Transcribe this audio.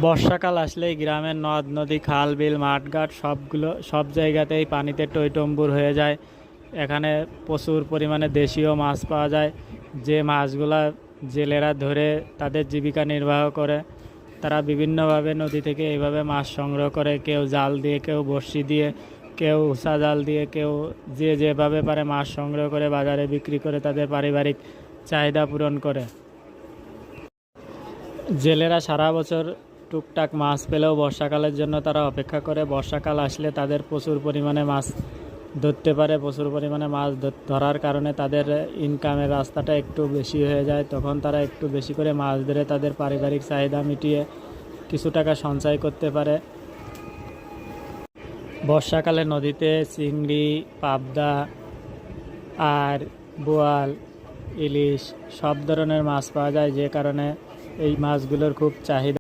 বর্ষাকাল আসলেই গ্রামের নদ নদী খাল বিল মাঠঘাট সব জায়গাতেই পানিতে টইটম্বুর হয়ে যায়। এখানে প্রচুর পরিমাণে দেশীয় মাছ পাওয়া যায়, যে মাছগুলা জেলেরা ধরে তাদের জীবিকা নির্বাহ করে। তারা বিভিন্নভাবে নদী থেকে এইভাবে মাছ সংগ্রহ করে, কেউ জাল দিয়ে, কেউ বড়শি দিয়ে, কেউ উষা জাল দিয়ে, কেউ যে যেভাবে পারে মাছ সংগ্রহ করে বাজারে বিক্রি করে তাদের পারিবারিক চাহিদা পূরণ করে। জেলেরা সারা বছর টুকটাক মাছ পেলেও বর্ষাকালের জন্য তারা অপেক্ষা করে। বর্ষাকাল আসলে তাদের প্রচুর পরিমাণে মাছ ধরতে পারে। প্রচুর পরিমাণে মাছ ধরার কারণে তাদের ইনকামের রাস্তাটা একটু বেশি হয়ে যায়। তখন তারা একটু বেশি করে মাছ ধরে তাদের পারিবারিক চাহিদা মিটিয়ে কিছু টাকা সঞ্চয় করতে পারে। বর্ষাকালে নদীতে চিংড়ি, পাবদা আর বোয়াল, ইলিশ সব ধরনের মাছ পাওয়া যায়, যে কারণে এই মাছগুলোর খুব চাহিদা।